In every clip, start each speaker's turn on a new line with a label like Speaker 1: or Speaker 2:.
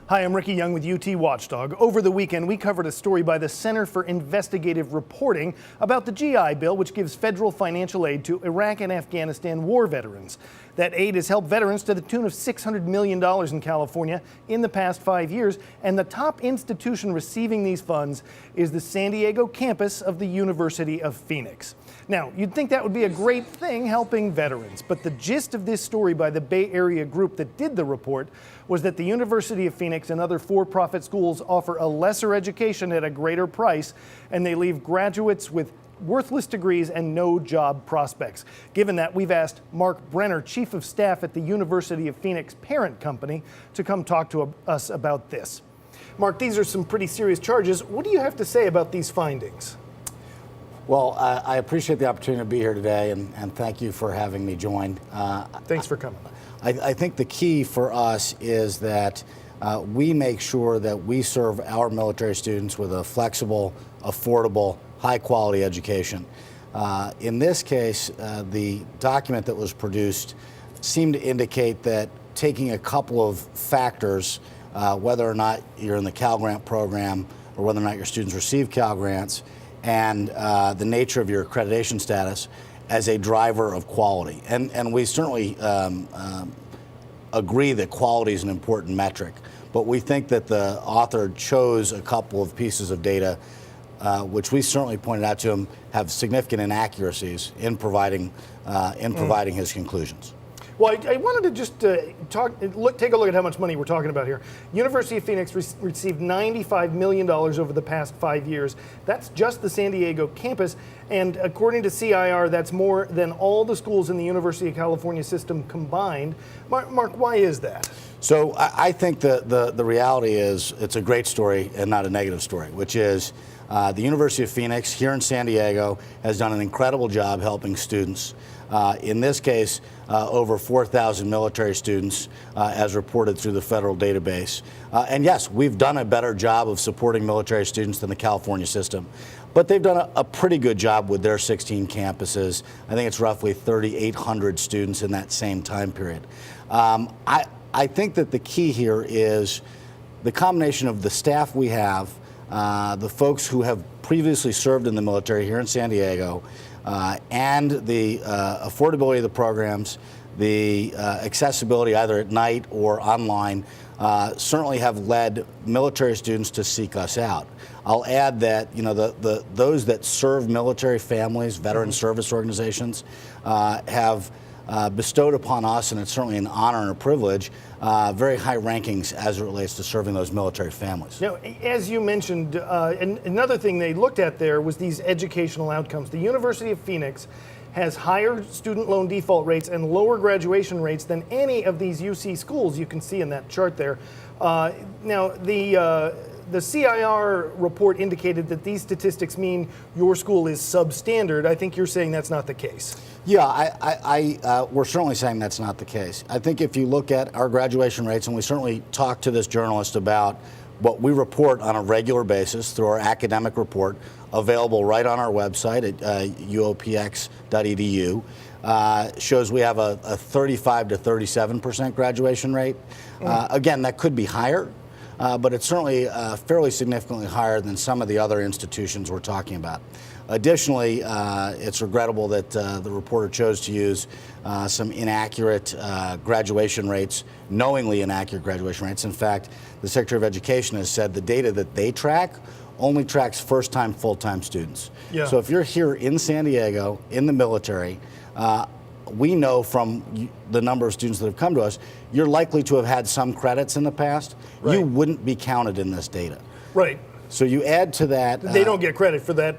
Speaker 1: Hi, I'm Ricky Young with UT Watchdog. Over the weekend, we covered a story by the Center for Investigative Reporting about the GI Bill, which gives federal financial aid to Iraq and Afghanistan war veterans. That aid has helped veterans to the tune of $600 million in California in the past 5 years, and the top institution receiving these funds is the San Diego campus of the University of Phoenix. Now, you'd think that would be a great thing, helping veterans, but the gist of this story by the Bay Area group that did the report was that the University of Phoenix and other for-profit schools offer a lesser education at a greater price, and they leave graduates with worthless degrees and no job prospects. Given that, we've asked Mark Brenner, Chief of Staff at the University of Phoenix parent company, to come talk to us about this. Mark, these are some pretty serious charges. What do you have to say about these findings?
Speaker 2: Well, I appreciate the opportunity to be here today, and thank you for having me join.
Speaker 1: Thanks for coming.
Speaker 2: I think the key for us is that we make sure that we serve our military students with a flexible, affordable, high-quality education. In this case, the document that was produced seemed to indicate that taking a couple of factors, whether or not you're in the Cal Grant program or whether or not your students receive Cal Grants, and the nature of your accreditation status as a driver of quality. And we certainly agree that quality is an important metric, but we think that the author chose a couple of pieces of data which we certainly pointed out to him have significant inaccuracies in providing his conclusions.
Speaker 1: Well, I wanted to just take a look at how much money we're talking about here. University of Phoenix received $95 million over the past 5 years. That's just the San Diego campus, and according to CIR, that's more than all the schools in the University of California system combined. Mark, why is that?
Speaker 2: So I think the reality is it's a great story and not a negative story, which is the University of Phoenix here in San Diego has done an incredible job helping students. In this case, over 4,000 military students, as reported through the federal database. And yes, we've done a better job of supporting military students than the California system. But they've done a pretty good job with their 16 campuses. I think it's roughly 3,800 students in that same time period. I think that the key here is the combination of the staff we have, the folks who have previously served in the military here in San Diego, and the affordability of the programs, the accessibility either at night or online, certainly have led military students to seek us out. I'll add that those that serve military families, veteran service organizations, have bestowed upon us, and it's certainly an honor and a privilege, very high rankings as it relates to serving those military families.
Speaker 1: Now, as you mentioned, another thing they looked at there was these educational outcomes. The University of Phoenix has higher student loan default rates and lower graduation rates than any of these UC schools you can see in that chart there. Now, the CIR report indicated that these statistics mean your school is substandard. I think you're saying that's not the case.
Speaker 2: Yeah, we're certainly saying that's not the case. I think if you look at our graduation rates, and we certainly talked to this journalist about what we report on a regular basis through our academic report, available right on our website at uopx.edu, shows we have a 35 to 37% graduation rate. Again, that could be higher. But it's certainly fairly significantly higher than some of the other institutions we're talking about. Additionally, it's regrettable that the reporter chose to use some inaccurate graduation rates, knowingly inaccurate graduation rates. In fact, the Secretary of Education has said the data that they track only tracks first-time, full-time students. Yeah. So if you're here in San Diego, in the military, we know from the number of students that have come to us, you're likely to have had some credits in the past. Right. You wouldn't be counted in this data.
Speaker 1: Right.
Speaker 2: So you add to that.
Speaker 1: They don't get credit for that,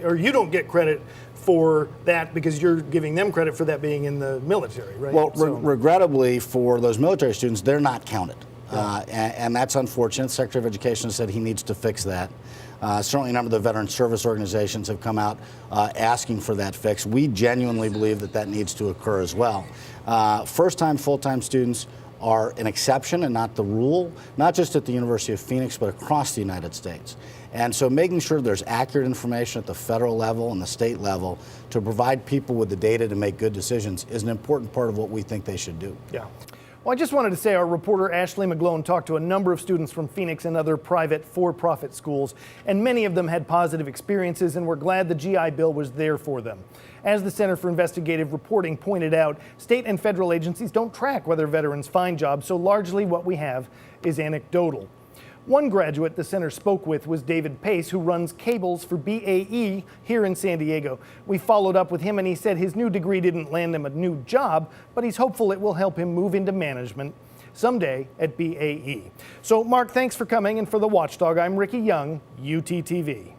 Speaker 1: or you don't get credit for that because you're giving them credit for that being in the military, right?
Speaker 2: Well, regrettably for those military students, they're not counted. Yeah. And that's unfortunate. The Secretary of Education said he needs to fix that. Certainly a number of the veteran service organizations have come out asking for that fix. We genuinely believe that that needs to occur as well. First-time, full-time students are an exception and not the rule, not just at the University of Phoenix, but across the United States. And so making sure there's accurate information at the federal level and the state level to provide people with the data to make good decisions is an important part of what we think they should do.
Speaker 1: Yeah. Well, I just wanted to say our reporter Ashley McGlone talked to a number of students from Phoenix and other private for-profit schools, and many of them had positive experiences and were glad the GI Bill was there for them. As the Center for Investigative Reporting pointed out, state and federal agencies don't track whether veterans find jobs, so largely what we have is anecdotal. One graduate the center spoke with was David Pace, who runs cables for BAE here in San Diego. We followed up with him and he said his new degree didn't land him a new job, but he's hopeful it will help him move into management someday at BAE. So Mark, thanks for coming, and for the Watchdog, I'm Ricky Young, UTTV.